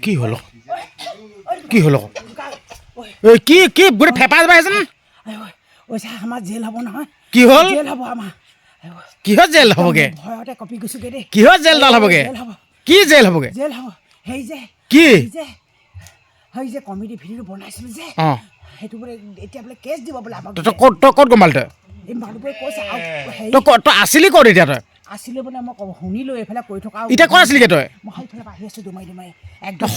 কি হল কি হল কি কি গোটে ফেপা যাবাইছে না ওইছা আমাৰ জেল হ'ব নহয় কি হল জেল হ'ব আমাৰ কিহত জেল হ'বগে ভয়তে কপি গৈছোগে দেই কিহত জেলডাল হ'বগে কি জেল হ'বগে জেল হ'ব সেই যে কি সেই যে কমেডি ভিডিঅ'টো বনাইছিলোঁ যে অঁ সেইটো বোলে এতিয়া বোলে কেছ দিব বোলে আমাক তই ক'ত গম পালি তই এই মানুহবোৰে কৈছে আৰু হেৰি তই আছিলি ক'ত এতিয়া তই আছিলে মানে মই শুনিলোঁ এইফালে কৈ থকা এতিয়া ক'ত আছিলিগে তই মই সেইফালে আহি আছোঁ দুমাৰি একদম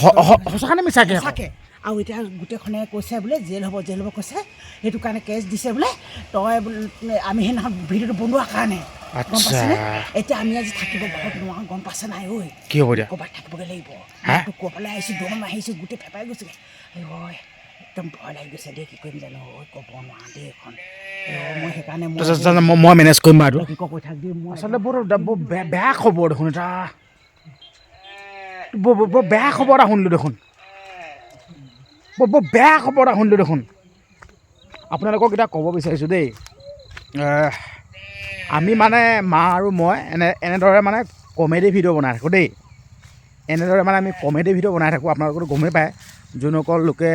সঁচাকৈ মিছাকৈ সঁচাকৈ আৰু এতিয়া গোটেইখনে কৈছে বোলে জেল হ'ব কৈছে সেইটো কাৰণে কেছ দিছে বোলে তই বোলে আমি সেইদিনাখন ভিডিঅ'টো বনোৱাৰ কাৰণে গম পাইছেনে এতিয়া আমি আজি থাকিব বহুত নোৱাৰোঁ গম পাইছে নাই ঐ কি হ'ব এতিয়া ক'ৰবাত থাকিবগৈ লাগিব হা ক'ৰবালৈ আহিছোঁ দম আহিছোঁ গোটেই ফেপাই গৈছেগৈ ঐ একদম ভয় লাগি গৈছে দেই কি কৰিম জানো ঐ ক'ব নোৱাৰা দেই এখন মই সেইকাৰণে মই মেনেজ কৰিম বাৰু কি কৈ থাক দেই মই আচলতে বৰ বেয়া খবৰ দেখোন এটা বৰ বেয়া খবৰ এটা শুনিলোঁ দেখোন বৰ বেয়া খবৰ এটা শুনিলোঁ দেখোন আপোনালোকক এতিয়া ক'ব বিচাৰিছোঁ দেই আমি মানে মা আৰু মই এনেদৰে মানে কমেডি ভিডিঅ' বনাই থাকোঁ দেই এনেদৰে মানে আমি কমেডি ভিডিঅ' বনাই থাকোঁ আপোনালোকেতো গমেই পায় যোনসকল লোকে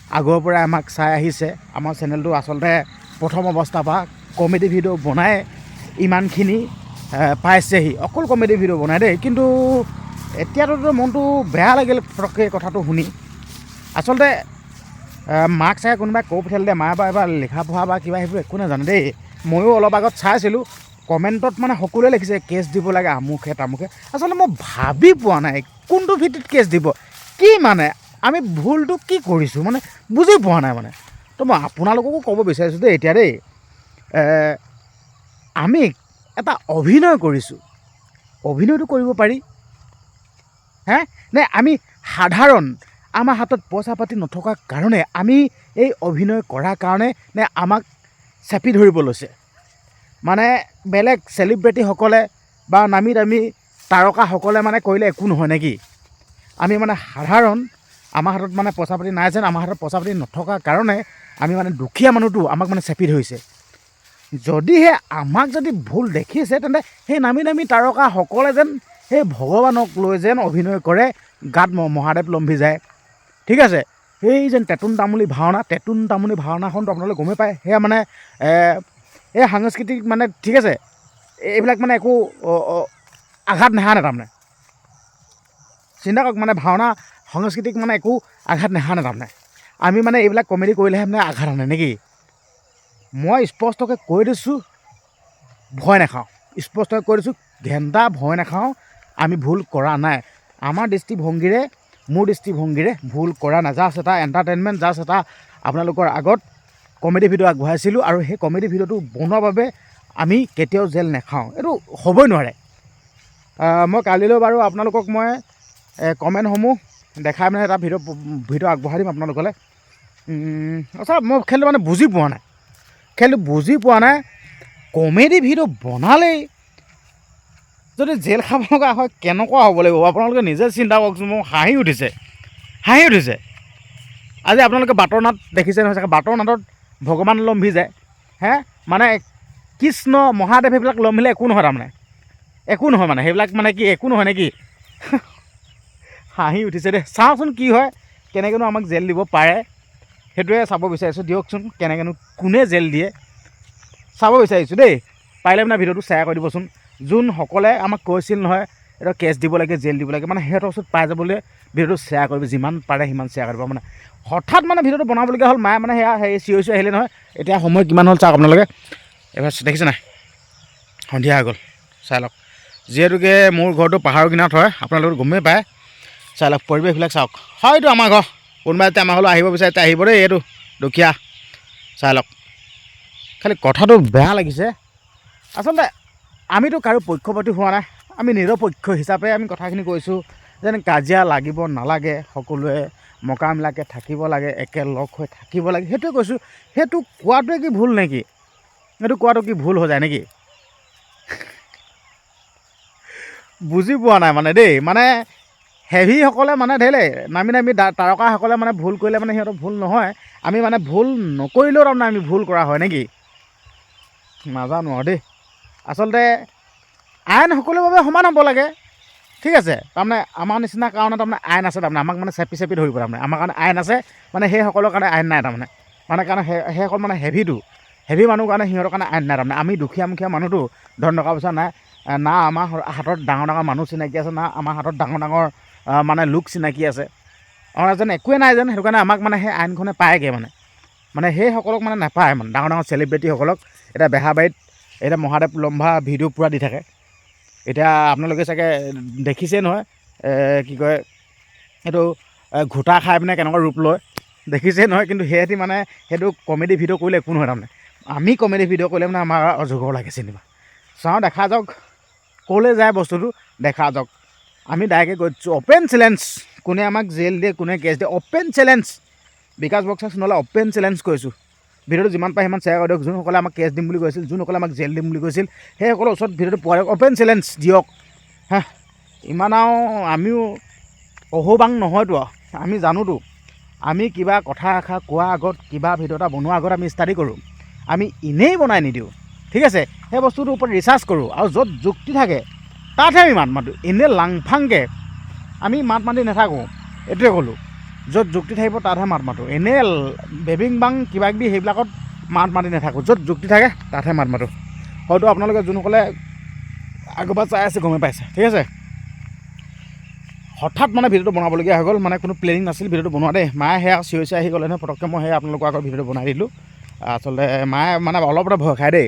আগৰ পৰাই আমাক চাই আহিছে আমাৰ চেনেলটো আচলতে প্ৰথম অৱস্থাৰ পৰা কমেডি ভিডিঅ' বনাই ইমানখিনি পাইছেহি অকল কমেডি ভিডিঅ' বনাই দেই কিন্তু এতিয়াতো মনটো বেয়া লাগিল পটককৈ কথাটো শুনি আচলতে মাক চাই কোনোবাই কৈ পঠিয়ালে দেই মায়ে বা এবাৰ লিখা পঢ়া বা কিবা সেইবোৰ একো নাজানে দেই ময়ো অলপ আগত চাইছিলোঁ কমেণ্টত মানে সকলোৱে লিখিছে কেছ দিব লাগে আমুকহে তামুকহে আচলতে মই ভাবি পোৱা নাই কোনটো ভিত্তিত কেছ দিব কি মানে আমি ভুলটো কি কৰিছোঁ মানে বুজি পোৱা নাই মানে তো মই আপোনালোককো ক'ব বিচাৰিছোঁ দেই এতিয়া দেই আমি এটা অভিনয় কৰিছোঁ অভিনয়টো কৰিব পাৰি হে নে আমি সাধাৰণ আমাৰ হাতত পইচা পাতি নথকাৰ কাৰণে আমি এই অভিনয় কৰাৰ কাৰণে নে আমাক চেপি ধৰিব লৈছে মানে বেলেগ চেলিব্ৰিটিসকলে বা নামী দামী তাৰকাসকলে মানে কৰিলে একো নহয় নেকি আমি মানে সাধাৰণ আমাৰ হাতত মানে পইচা পাতি নাই যেন আমাৰ হাতত পইচা পাতি নথকাৰ কাৰণে আমি মানে দুখীয়া মানুহটো আমাক মানে চেপি ধৰিছে যদিহে আমাক যদি ভুল দেখিছে তেন্তে সেই নামী দামী তাৰকাসকলে যেন সেই ভগৱানক লৈ যেন অভিনয় কৰে গাত মহাদেৱ লম্ভি যায় ঠিক আছে সেই যেন টেটুন তামুলী ভাওনাখনটো আপোনালোকে গমেই পায় সেয়া মানে এই সাংস্কৃতিক মানে ঠিক আছে এইবিলাক মানে একো আঘাত নেহানে তাৰমানে চিন্তা কৰক মানে ভাওনা সংস্কৃতিক মানে একো আঘাত নেহানে তাৰমানে আমি মানে এইবিলাক কমেডি কৰিলেহে মানে আঘাত আনে নেকি মই স্পষ্টকৈ কৈ দিছোঁ ভয় নাখাওঁ স্পষ্টকৈ কৈ দিছোঁ ঘেণ্টা ভয় নাখাওঁ আমি ভুল কৰা নাই আমাৰ দৃষ্টিভংগীৰে মোৰ দৃষ্টিভংগীৰে ভুল কৰা নাই জাষ্ট এটা এণ্টাৰটেইনমেণ্ট জাষ্ট এটা আপোনালোকৰ আগত কমেডি ভিডিঅ' আগবঢ়াইছিলোঁ আৰু সেই কমেডি ভিডিঅ'টো বনোৱাৰ বাবে আমি কেতিয়াও জেল নাখাওঁ এইটো হ'বই নোৱাৰে মই কালিলৈ বাৰু আপোনালোকক মই কমেণ্টসমূহ দেখাই মানে এটা ভিডিঅ' আগবঢ়াই দিম আপোনালোকলৈ আচ্ছা মই খেলটো মানে বুজি পোৱা নাই কমেডি ভিডিঅ' বনালেই যদি জেল খাব লগা হয় কেনেকুৱা হ'ব লাগিব আপোনালোকে নিজে চিন্তা কৰকচোন মোৰ হাঁহি উঠিছে আজি আপোনালোকে বাটৰ নাট দেখিছে নহয় চাগে বাটৰ নাটত ভগৱান লম্ভি যায় হে মানে কৃষ্ণ মহাদেৱ সেইবিলাক লম্ভিলে একো নহয় তাৰমানে একো নহয় মানে সেইবিলাক মানে কি একো নহয় নেকি হাঁহি উঠিছে দেই চাওঁচোন কি হয় কেনেকৈনো আমাক জেল দিব পাৰে সেইটোৱে চাব বিচাৰিছোঁ দিয়কচোন কেনেকৈনো কোনে জেল দিয়ে চাব বিচাৰিছোঁ দেই পাৰিলে মানে ভিডিঅ'টো শ্বেয়াৰ কৰি দিবচোন যোনসকলে আমাক কৈছিল নহয় এটা কেছ দিব লাগে জেল দিব লাগে মানে সিহঁতৰ ওচৰত পাই যাবলৈ ভিডিঅ'টো শ্বেয়াৰ কৰিব যিমান পাৰে সিমান শ্বেয়াৰ কৰিব মানে হঠাৎ মানে ভিডিঅ'টো বনাবলগীয়া হ'ল মায়ে মানে সেয়া সেই চিঞৰি আহিলে নহয় এতিয়া সময় কিমান হ'ল চাওক আপোনালোকে এবাৰ দেখিছে নাই সন্ধিয়া হৈ গ'ল চাই লওক যিহেতুকে মোৰ ঘৰটো পাহাৰৰ কিনাৰত হয় আপোনালোকে গমেই পায় চাই লওক পৰিৱেশবিলাক চাওক হয়তো আমাৰ ঘৰ কোনোবা এতিয়া আমাৰ ঘৰলৈ আহিব বিচাৰে এতিয়া আহিব দেই এইটো দুখীয়া চাই লওক খালি কথাটো বেয়া লাগিছে আচলতে আমিতো কাৰো পক্ষপাতি হোৱা নাই আমি নিৰপেক্ষ হিচাপে আমি কথাখিনি কৈছোঁ যেন কাজিয়া লাগিব নালাগে সকলোৱে মকামিলাকৈ থাকিব লাগে একেলগ হৈ থাকিব লাগে সেইটোৱে কৈছোঁ সেইটো কোৱাটোৱে কি ভুল নেকি সেইটো কোৱাটো কি ভুল হৈ যায় নেকি বুজি পোৱা নাই মানে দেই মানে হেভিসকলে মানে ধৰিলে নামী তাৰকাসকলে মানে ভুল কৰিলে মানে সিহঁতৰ ভুল নহয় আমি মানে ভুল নকৰিলেও তাৰমানে আমি ভুল কৰা হয় নেকি নাজানো আৰু দেই আচলতে আইন সকলোৰে বাবে সমান হ'ব লাগে ঠিক আছে তাৰমানে আমাৰ নিচিনা কাৰণে তাৰমানে আইন আছে তাৰমানে আমাক মানে চেপি চেপি ধৰিব তাৰমানে আমাৰ কাৰণে আইন আছে মানে সেইসকলৰ কাৰণে আইন নাই তাৰমানে কাৰণ সেইসকল মানে হেভি মানুহ কাৰণে সিহঁতৰ কাৰণে আইন নাই তাৰমানে আমি দুখীয়া মানুহটো ধন টকা পইচা নাই না আমাৰ হাতত ডাঙৰ মানুহ চিনাকি আছে না আমাৰ হাতত ডাঙৰ মানে লোক চিনাকি আছে আমাৰ যেন একোৱে নাই যেন সেইটো কাৰণে আমাক মানে সেই আইনখনে পায়গৈ মানে সেইসকলক মানে নাপায় মানে ডাঙৰ চেলিব্ৰিটিসকলক এতিয়া বেহাবাৰীত এতিয়া মহাদেৱ লম্ভা ভিডিঅ' পূৰা দি থাকে এতিয়া আপোনালোকে চাগে দেখিছেই নহয় কি কয় এইটো ঘোটা খাই পিনে কেনেকুৱা ৰূপ লয় দেখিছেই নহয় কিন্তু সিহঁতি মানে সেইটো কমেডি ভিডিঅ' কৰিলে একো নহয় তাৰমানে আমি কমেডি ভিডিঅ' কৰিলে মানে আমাৰ অজগৰ লাগে চিনেমা চাওঁ দেখা যাওক ক'লৈ যায় বস্তুটো দেখা যাওক আমি ডাইৰেক্ট গৈছোঁ অ'পেন চেলেঞ্জ কোনে আমাক জেল দিয়ে কোনে কেছ দিয়ে অ'পেন চেলেঞ্জ বিকাশ বক্সাৰ্ছ নহ'লে অ'পেন চেলেঞ্জ কৰিছোঁ ভিডিঅ'টো যিমান পাৰে সিমান শ্বেয়াৰ কৰি দিয়ক যোনসকলে আমাক কেছ দিম বুলি কৈছিল যোনসকলে আমাক জেল দিম বুলি কৈছিল সেইসকলৰ ওচৰত ভিডিঅ'টো পোৱা দিয়ক অ'পেন চেলেঞ্জ দিয়ক হা ইমান আৰু আমিও অহোবাং নহয়তো আমি জানোতো আমি কিবা কথা এষাৰ কোৱাৰ আগত কিবা ভিডিঅ' এটা বনোৱাৰ আগত আমি ষ্টাডি কৰোঁ আমি এনেই বনাই নিদিওঁ ঠিক আছে সেই বস্তুটোৰ ওপৰত ৰিচাৰ্চ কৰোঁ আৰু য'ত যুক্তি থাকে তাতহে আমি মাত মাতোঁ এনেই লাংফাংকৈ আমি মাত মাতি নাথাকোঁ এইটোৱে ক'লোঁ য'ত যুক্তি থাকিব তাতহে মাত মাতোঁ এনেই বেবিং বাং কিবাকিবি সেইবিলাকত মাত মাতি নাথাকোঁ য'ত যুক্তি থাকে তাতহে মাত মাতোঁ হয়তো আপোনালোকে যোনসকলে আগৰ পৰা চাই আছে গমেই পাইছে ঠিক আছে হঠাৎ মানে ভিডিঅ'টো বনাবলগীয়া হৈ গ'ল মানে কোনো প্লেনিং নাছিল ভিডিঅ'টো বনোৱা দেই মায়ে সেয়া চিঞৰি আহি গ'লে নহয় পটককৈ মই সেই আপোনালোকৰ আগত ভিডিঅ'টো বনাই দিলোঁ আচলতে মায়ে মানে অলপতে ভয় খায় দেই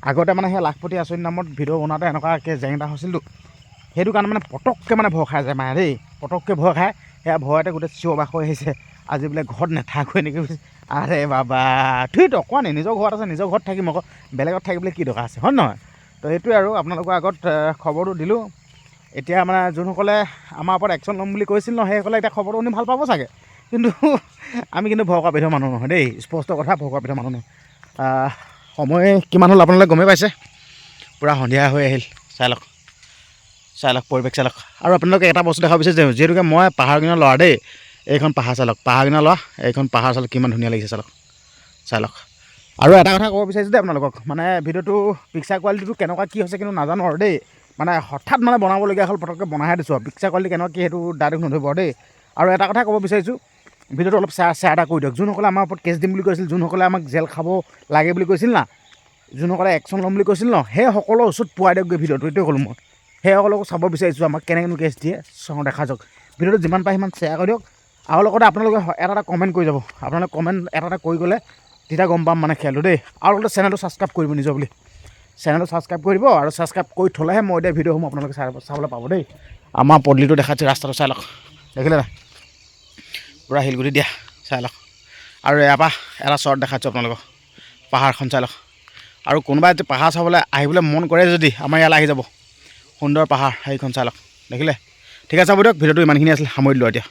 আগতে মানে সেই লাখপতি আঁচনি নামত ভিডিঅ' বনাওঁতে এনেকুৱাকৈ জেংটা হৈছিলতো সেইটো কাৰণে মানে পটককৈ মানে ভয় খাই যায় মায়ে দেই পটককৈ ভয় খায় সেয়া ভয়তে গোটেই চিঞৰ বাখৰ আহিছে আজি বোলে ঘৰত নাথাকোঁ এনেকৈ আৰে বাবা থুইতো অকণমানে নিজৰ ঘৰত আছে নিজৰ ঘৰত থাকিম আকৌ বেলেগত থাকিবলৈ কি দৰকাৰ আছে হয় নহয় তো সেইটোৱে আৰু আপোনালোকৰ আগত খবৰটো দিলোঁ এতিয়া মানে যোনসকলে আমাৰ ওপৰত একশ্যন ল'ম বুলি কৈছিল ন সেইসকলে এতিয়া খবৰটো শুনি ভাল পাব চাগে কিন্তু আমি কিন্তু ভয় কৰা বিধৰ মানুহ নহয় দেই স্পষ্ট কথা ভয় কৰা বিধৰ মানুহ নহয় সময় কিমান হ'ল আপোনালোকে গমেই পাইছে পূৰা সন্ধিয়া হৈ আহিল চাই লওক পৰিৱেশ চাই লওক আৰু আপোনালোকে এটা বস্তু দেখা বিচাৰিছে যিহেতুকে মই পাহাৰ কিনাৰ ল'ৰা দেই এইখন পাহাৰ চাই লওক পাহাৰ কিনাৰ ল'ৰা এইখন পাহাৰ চাই লওক কিমান ধুনীয়া লাগিছে চাই লওক আৰু এটা কথা ক'ব বিচাৰিছোঁ দেই আপোনালোকক মানে ভিডিঅ'টো পিকচাৰ কোৱালিটিটো কেনেকুৱা কি হৈছে কিন্তু নাজানো আৰু দেই মানে হঠাৎ মানে বনাবলগীয়া হ'ল পটককৈ বনাইহে দিছোঁ আৰু পিকচাৰ কোৱালিটি কেনেকুৱা কি সেইটো ডাইৰেক্ট নধৰিব দেই আৰু এটা কথা ক'ব বিচাৰিছোঁ ভিডিঅ'টো অলপ শ্বেয়াৰ এটা কৰি দিয়ক যোনসকলে আমাৰ ওপৰত কেছ দিম বুলি কৈছিল যোনসকলে আমাক জেল খাব লাগে বুলি কৈছিল না যোনসকলে একশ্যন ল'ম বুলি কৈছিল ন সেই সকলৰ ওচৰত পোৱাই দিয়কগৈ ভিডিঅ'টো এইটোৱে ক'লোঁ মই সেইসকলকো চাব বিচাৰিছোঁ আমাক কেনেকৈনো কেছ দিয়ে চাওঁ দেখা যাওক ভিডিঅ'টো যিমান পাৰে সিমান শ্বেয়াৰ কৰি দিয়ক আৰু লগতে আপোনালোকে এটা কমেণ্ট কৰি যাব আপোনালোকে কমেণ্ট এটা কৰি গ'লে তেতিয়া গম পাম মানে খেলটো দেই আৰু লগতে চেনেলটো ছাবস্ক্ৰাইব কৰিব নিজৰ বুলি চেনেলটো ছাবস্ক্ৰাইব কৰি দিব আৰু ছাবস্ক্ৰাইব কৰি থ'লেহে মই এতিয়া ভিডিঅ'সমূহ আপোনালোকে চাবলৈ পাব দেই আমাৰ পদূলিটো দেখাচ্ছে ৰাস্তাটো চাই লওক দেখিলে নাই পূৰা শিলগুটি দিয়া চাই লওক আৰু ইয়াৰ পৰা এটা শ্বৰ্ট দেখাচ্ছোঁ আপোনালোকক পাহাৰখন চাই লওক আৰু কোনোবাই যদি পাহাৰ চাবলৈ আহিবলৈ মন কৰে যদি আমাৰ ইয়ালৈ আহি যাব সুন্দৰ পাহাৰ সেইখন চাই লওক দেখিলে ঠিক আছে হ'ব দিয়ক ভিডিঅ'টো ইমানখিনি আছিলে সামৰি দিলোঁ এতিয়া